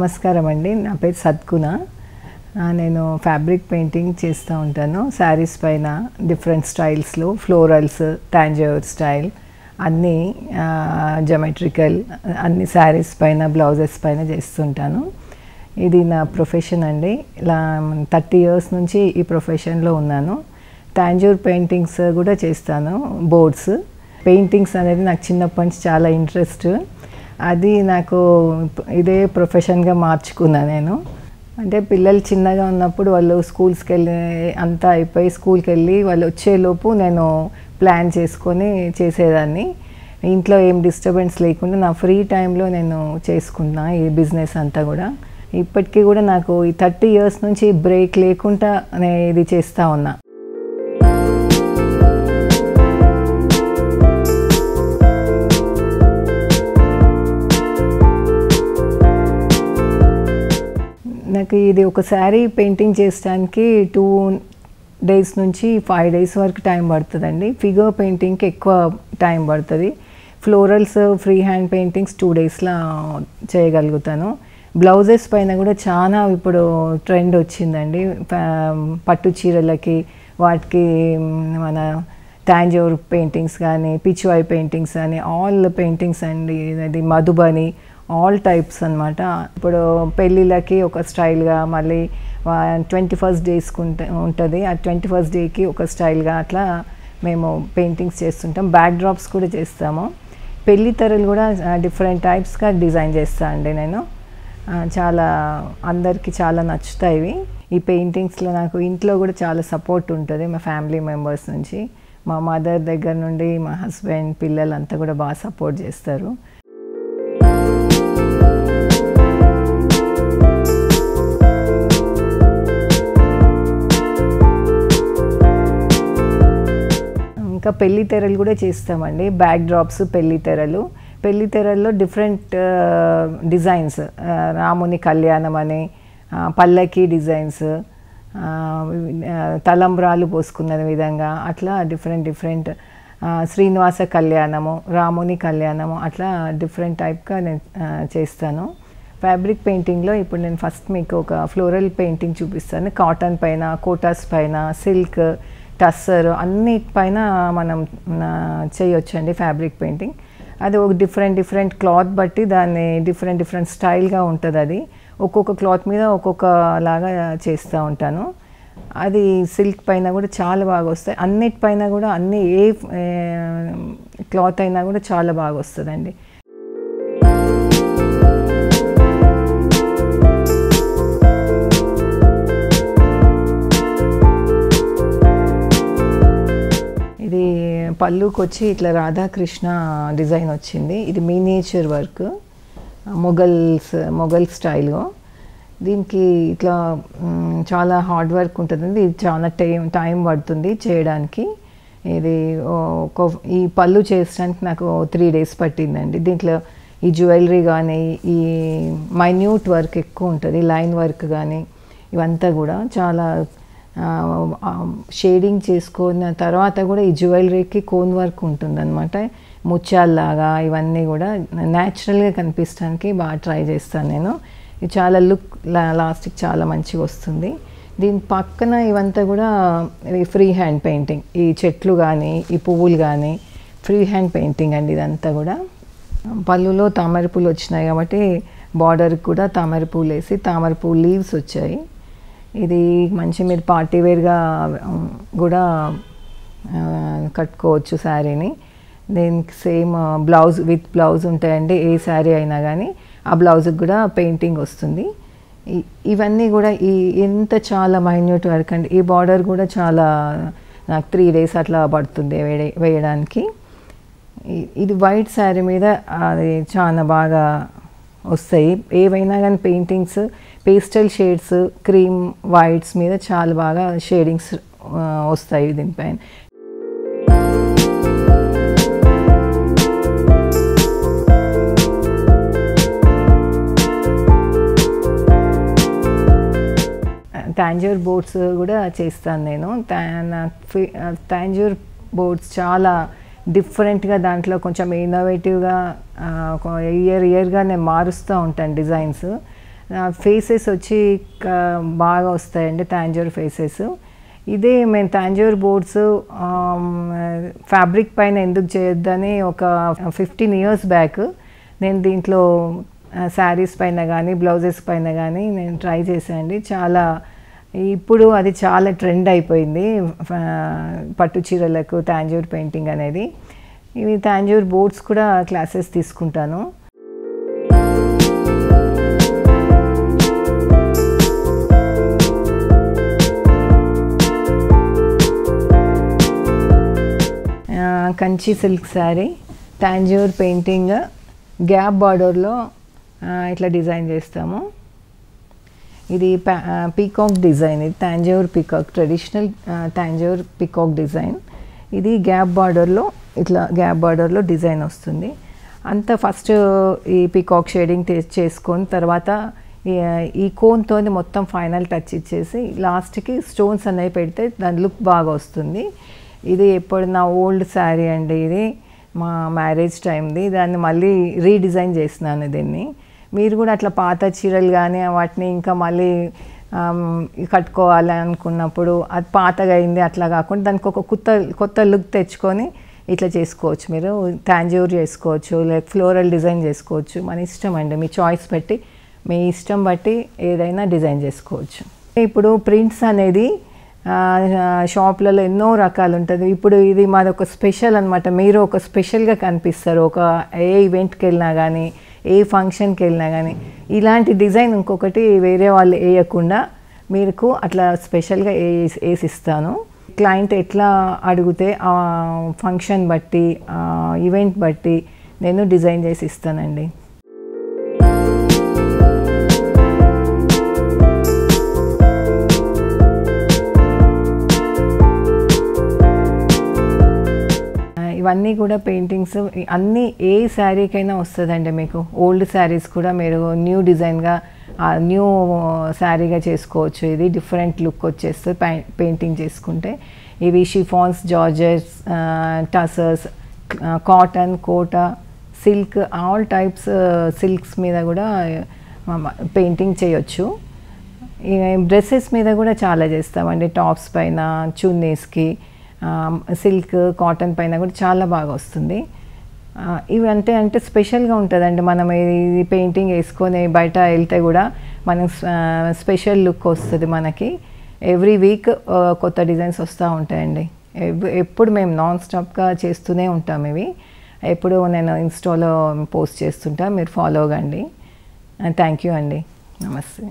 నమస్కారం అండి. నా పేరు సద్గుణ. నేను ఫ్యాబ్రిక్ పెయింటింగ్ చేస్తూ ఉంటాను. శారీస్ పైన డిఫరెంట్ స్టైల్స్లో ఫ్లోరల్స్, టాంజర్ స్టైల్ అన్నీ జామెట్రికల్ అన్ని శారీస్ పైన బ్లౌజెస్ పైన చేస్తుంటాను. ఇది నా ప్రొఫెషన్ అండి. ఇలా 30 years నుంచి ఈ ప్రొఫెషన్లో ఉన్నాను. టాంజర్ పెయింటింగ్స్ కూడా చేస్తాను, బోర్డ్స్ పెయింటింగ్స్ అనేది నాకు చిన్నప్పటి నుంచి చాలా ఇంట్రెస్ట్. అది నాకు ఇదే ప్రొఫెషన్గా మార్చుకున్నా నేను. అంటే పిల్లలు చిన్నగా ఉన్నప్పుడు వాళ్ళు స్కూల్స్కి వెళ్ళి అంతా అయిపోయి స్కూల్కి వెళ్ళి వాళ్ళు వచ్చేలోపు నేను ప్లాన్ చేసుకొని చేసేదాన్ని. ఇంట్లో ఏం డిస్టర్బెన్స్ లేకుండా నా ఫ్రీ టైంలో నేను చేసుకున్నా ఈ బిజినెస్ అంతా కూడా. ఇప్పటికీ కూడా నాకు ఈ 30 years నుంచి బ్రేక్ లేకుండా నేను ఇది చేస్తూ ఉన్నా. నాకు ఇది ఒక శారీ పెయింటింగ్ చేయడానికి 2 days నుంచి 5 days వరకు టైం పడుతుందండి. ఫిగర్ పెయింటింగ్కి ఎక్కువ టైం పడుతుంది. ఫ్లోరల్స్, ఫ్రీ హ్యాండ్ పెయింటింగ్స్ 2 daysలో చేయగలుగుతాను. బ్లౌజెస్ పైన కూడా చాలా ఇప్పుడు ట్రెండ్ వచ్చిందండి. పట్టు చీరలకి వాటికి మన టాంజర్ పెయింటింగ్స్ కానీ, పిచ్వాయ్ పెయింటింగ్స్ కానీ, ఆల్ పెయింటింగ్స్ అండి. అది మధుబని ఆల్ టైప్స్ అనమాట. ఇప్పుడు పెళ్ళిళ్ళకి ఒక స్టైల్గా, మళ్ళీ 21st డేస్కి ఉంటుంది. ఆ 21st డేకి ఒక స్టైల్గా అట్లా మేము పెయింటింగ్స్ చేస్తుంటాం. బ్యాక్ డ్రాప్స్ కూడా చేస్తాము. పెళ్లి తెరలు కూడా డిఫరెంట్ టైప్స్గా డిజైన్ చేస్తాను అండి నేను. చాలా అందరికీ చాలా నచ్చుతాయి ఈ పెయింటింగ్స్లో. నాకు ఇంట్లో కూడా చాలా సపోర్ట్ ఉంటుంది మా ఫ్యామిలీ మెంబర్స్ నుంచి. మా మదర్ దగ్గర నుండి మా హస్బెండ్, పిల్లలు అంతా కూడా బాగా సపోర్ట్ చేస్తారు. ఇంకా పెళ్లి తెరలు కూడా చేస్తామండి. బ్యాక్ డ్రాప్స్, పెళ్లి తెరలు. పెళ్లి తెరల్లో డిఫరెంట్ డిజైన్స్, రాముని కళ్యాణం అని, పల్లకి డిజైన్స్, తలంబ్రాలు పోసుకున్న విధంగా అట్లా డిఫరెంట్ శ్రీనివాస కళ్యాణము, రాముని కళ్యాణము అట్లా డిఫరెంట్ టైప్గా నేను చేస్తాను. ఫ్యాబ్రిక్ పెయింటింగ్లో ఇప్పుడు నేను ఫస్ట్ మీకు ఒక ఫ్లోరల్ పెయింటింగ్ చూపిస్తాను. కాటన్ పైన, కోటాస్ పైన, సిల్క్, టస్సర్ అన్నిటిపైన మనం చేయొచ్చండి ఫ్యాబ్రిక్ పెయింటింగ్. అది ఒక డిఫరెంట్ క్లాత్ బట్టి దాన్ని డిఫరెంట్ స్టైల్గా ఉంటుంది. అది ఒక్కొక్క క్లాత్ మీద ఒక్కొక్క లాగా చేస్తూ ఉంటాను. అది సిల్క్ పైన కూడా చాలా బాగా వస్తాయి. అన్నిటిపైన కూడా ఏ క్లాత్ అయినా కూడా చాలా బాగా వస్తుందండి. ఇది పళ్ళుకి వచ్చి ఇట్లా రాధాకృష్ణ డిజైన్ వచ్చింది. ఇది మినియేచర్ వర్క్, మొఘల్ స్టైల్లో. దీనికి ఇట్లా చాలా హార్డ్ వర్క్ ఉంటుందండి. ఇది చాలా టైం పడుతుంది చేయడానికి. ఇది ఈ పళ్ళు చేయడానికి నాకు 3 days పట్టిందండి. దీంట్లో ఈ జ్యువెలరీ కానీ, ఈ మైన్యూట్ వర్క్ ఎక్కువ ఉంటుంది, లైన్ వర్క్ కానీ ఇవంతా కూడా చాలా షేడింగ్ చేసుకున్న తర్వాత కూడా ఈ జ్యువెలరీకి కోన్ వర్క్ ఉంటుందన్నమాట. ముత్యాల్లాగా ఇవన్నీ కూడా న్యాచురల్గా కనిపించడానికి బాగా ట్రై చేస్తాను నేను. ఇది చాలా లుక్ లాస్ట్కి చాలా మంచిగా వస్తుంది. దీని పక్కన ఇవంతా కూడా ఫ్రీ హ్యాండ్ పెయింటింగ్. ఈ చెట్లు కానీ, ఈ పువ్వులు కానీ ఫ్రీ హ్యాండ్ పెయింటింగ్ అండి ఇదంతా కూడా. పళ్ళులో తామర పూలు వచ్చినాయి కాబట్టి బార్డర్కి కూడా తామర పూలు వేసి తామర పూలు లీవ్స్ వచ్చాయి. ఇది మంచి మీరు పార్టీ వేర్గా కూడా కట్టుకోవచ్చు శారీని. దీనికి సేమ్ విత్ బ్లౌజ్ ఉంటాయండి. ఏ శారీ అయినా కానీ ఆ బ్లౌజ్కి కూడా పెయింటింగ్ వస్తుంది. ఇవన్నీ కూడా ఎంత చాలా మైన్యూట్ వర్క్ అండి. ఈ బార్డర్ కూడా చాలా నాకు 3 days అట్లా పడుతుంది వేయడానికి. ఇది వైట్ శారీ మీద అది చాలా బాగా వస్తాయి. ఏవైనా కానీ paintings pastel shades, cream whites మీద చాలా బాగా షేడింగ్స్ వస్తాయి దీనిపైన. టాంజర్ బోర్డ్స్ కూడా చేస్తాను నేను. టాంజర్ బోర్డ్స్ చాలా డిఫరెంట్గా, దాంట్లో కొంచెం ఇన్నోవేటివ్గా ఇయర్గా నేను మారుస్తూ ఉంటాను డిజైన్స్. ఫేసెస్ వచ్చి బాగా వస్తాయండి, తాంజూర్ ఫేసెస్. ఇదే మేము తాంజూర్ బోర్డ్స్ ఫ్యాబ్రిక్ పైన ఎందుకు చేయొద్దని ఒక 15 years బ్యాక్ నేను దీంట్లో శారీస్ పైన కానీ బ్లౌజెస్ పైన కానీ నేను ట్రై చేశానండి. ఇప్పుడు అది చాలా ట్రెండ్ అయిపోయింది, పట్టు చీరలకు తాంజూర్ పెయింటింగ్ అనేది. ఇవి తాంజూర్ బోర్డ్స్ కూడా క్లాసెస్ తీసుకుంటాను. Kanchi silk sari, Tanjore painting, gap బార్డర్లో ఇట్లా డిజైన్ చేస్తాము. ఇది పీకాక్ డిజైన్, ఇది Tanjore peacock, traditional Tanjore peacock design. ఇది గ్యాప్ బార్డర్లో డిజైన్ వస్తుంది. అంతా ఫస్ట్ ఈ పీకాక్ షేడింగ్ చేసుకొని తర్వాత ఈ కోన్తో మొత్తం ఫైనల్ టచ్ ఇచ్చేసి లాస్ట్కి స్టోన్స్ అనేవి పెడితే దాని లుక్ బాగా వస్తుంది. ఇది ఎప్పుడు నా ఓల్డ్ శారీ అండి, ఇది మా మ్యారేజ్ టైంది. దాన్ని మళ్ళీ రీడిజైన్ చేసినాను దీన్ని. మీరు కూడా అట్లా పాత చీరలు కానీ వాటిని ఇంకా మళ్ళీ కట్టుకోవాలి అనుకున్నప్పుడు అది పాతగా అయింది అట్లా కాకుండా దానికి ఒక కొత్త లుక్ తెచ్చుకొని ఇట్లా చేసుకోవచ్చు. మీరు తాంజూర్ చేసుకోవచ్చు, లేక ఫ్లోరల్ డిజైన్ చేసుకోవచ్చు. మన ఇష్టం అండి, మీ చాయిస్ బట్టి, మీ ఇష్టం బట్టి ఏదైనా డిజైన్ చేసుకోవచ్చు. ఇప్పుడు ప్రింట్స్ అనేది షాప్లలో ఎన్నో రకాలు ఉంటుంది. ఇప్పుడు ఇది మాది ఒక స్పెషల్ అనమాట. మీరు ఒక స్పెషల్గా కనిపిస్తారు, ఒక ఏ ఈవెంట్కి వెళ్ళినా కానీ ఏ ఫంక్షన్కి వెళ్ళినా కానీ. ఇలాంటి డిజైన్ ఇంకొకటి వేరే వాళ్ళు వేయకుండా మీకు అట్లా స్పెషల్గా వేసిస్తాను. క్లయింట్ ఎట్లా అడిగితే ఆ ఫంక్షన్ బట్టి ఈవెంట్ బట్టి నేను డిజైన్ చేసి ఇస్తానండి. ఇవన్నీ కూడా పెయింటింగ్స్ అన్నీ ఏ శారీకైనా వస్తుందండి మీకు. ఓల్డ్ శారీస్ కూడా మీరు న్యూ డిజైన్గా న్యూ శారీగా చేసుకోవచ్చు. ఇది డిఫరెంట్ లుక్ వచ్చేస్తుంది పెయింటింగ్ చేసుకుంటే. ఇవి chiffons, georgettes, tussars, cotton, Kota, silk, all types silks మీద కూడా పెయింటింగ్ చేయొచ్చు. డ్రెస్సెస్ మీద కూడా చాలా చేస్తామండి. టాప్స్ పైన, చున్నీస్కి, సిల్క్, కాటన్ పైన కూడా చాలా బాగా వస్తుంది. ఇవి అంటే స్పెషల్గా ఉంటుందండి. మనం ఇది పెయింటింగ్ వేసుకొని బయట వెళ్తే కూడా మనం స్పెషల్ లుక్ వస్తుంది మనకి. ఎవ్రీ వీక్ కొత్త డిజైన్స్ వస్తూ ఉంటాయండి. ఎప్పుడు మేము నాన్ స్టాప్గా చేస్తూనే ఉంటాం. ఇవి ఎప్పుడు నేను ఇన్స్టాలో పోస్ట్ చేస్తుంటా, మీరు ఫాలో కండి. థ్యాంక్ యూ అండి. నమస్తే.